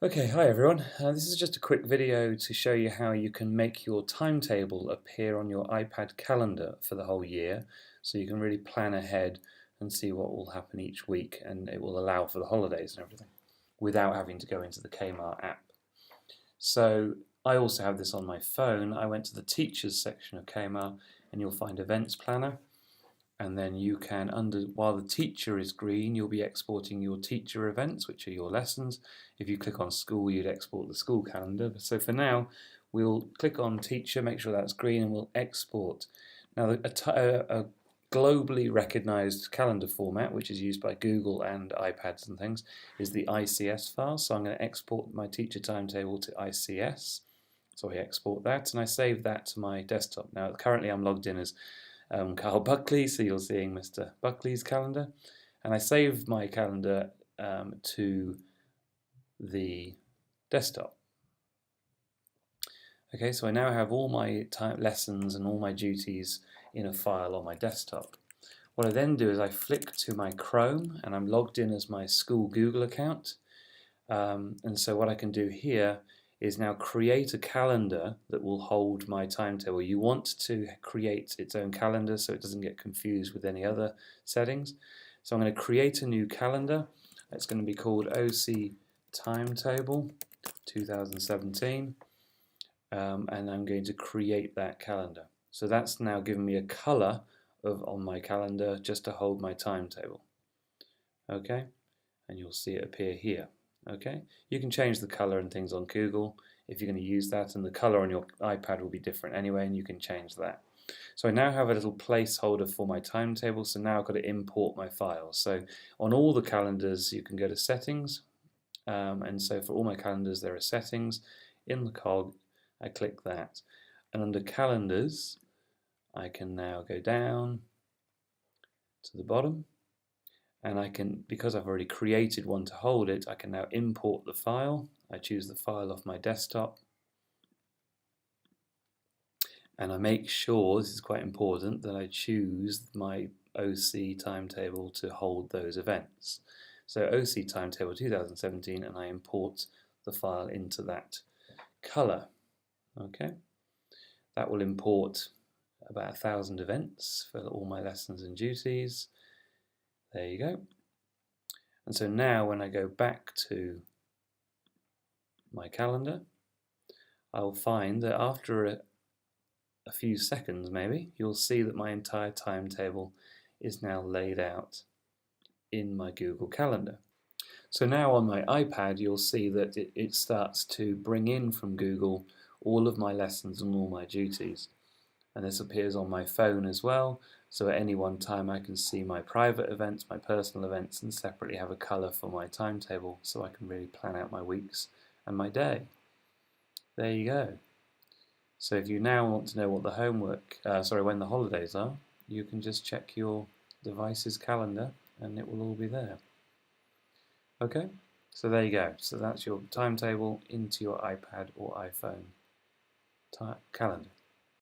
Okay, hi everyone. This is just a quick video to show you how you can make your timetable appear on your iPad calendar for the whole year, so you can really plan ahead and see what will happen each week, and it will allow for the holidays and everything without having to go into the Kamar app. So I also have this on my phone. I went to the teachers section of Kamar and you'll find events planner, and then you can, while the teacher is green, you'll be exporting your teacher events, which are your lessons. If you click on school, you'd export the school calendar. So for now, we'll click on teacher, make sure that's green, and we'll export. Now, a globally recognized calendar format, which is used by Google and iPads and things, is the ICS file. So I'm going to export my teacher timetable to ICS. So I export that, and I save that to my desktop. Now, currently I'm logged in as Carl Buckley, so you're seeing Mr. Buckley's calendar, and I save my calendar to the desktop. Okay, so I now have all my lessons and all my duties in a file on my desktop. What I then do is I flick to my Chrome, and I'm logged in as my school Google account, and so what I can do here is now create a calendar that will hold my timetable. You want to create its own calendar so it doesn't get confused with any other settings. So I'm going to create a new calendar. It's going to be called OC Timetable 2017, and I'm going to create that calendar. So that's now given me a color on my calendar just to hold my timetable. Okay, and you'll see it appear here. Okay, you can change the color and things on Google if you're going to use that, and the color on your iPad will be different anyway, and you can change that. So I now have a little placeholder for my timetable, so now I've got to import my files. So on all the calendars you can go to settings, and so for all my calendars there are settings. In the cog I click that, and under calendars I can now go down to the bottom, and I can, because I've already created one to hold it, I can now import the file. I choose the file off my desktop, and I make sure, this is quite important, that I choose my OC timetable to hold those events. So OC timetable 2017, and I import the file into that color. Okay, that will import about 1,000 events for all my lessons and duties. There you go. And so now when I go back to my calendar, I'll find that after a few seconds maybe, you'll see that my entire timetable is now laid out in my Google Calendar. So now on my iPad you'll see that it starts to bring in from Google all of my lessons and all my duties. And this appears on my phone as well, so at any one time I can see my private events, my personal events, and separately have a colour for my timetable so I can really plan out my weeks and my day. There you go. So if you now want to know what the when the holidays are, you can just check your device's calendar and it will all be there. Okay, so there you go. So that's your timetable into your iPad or iPhone calendar.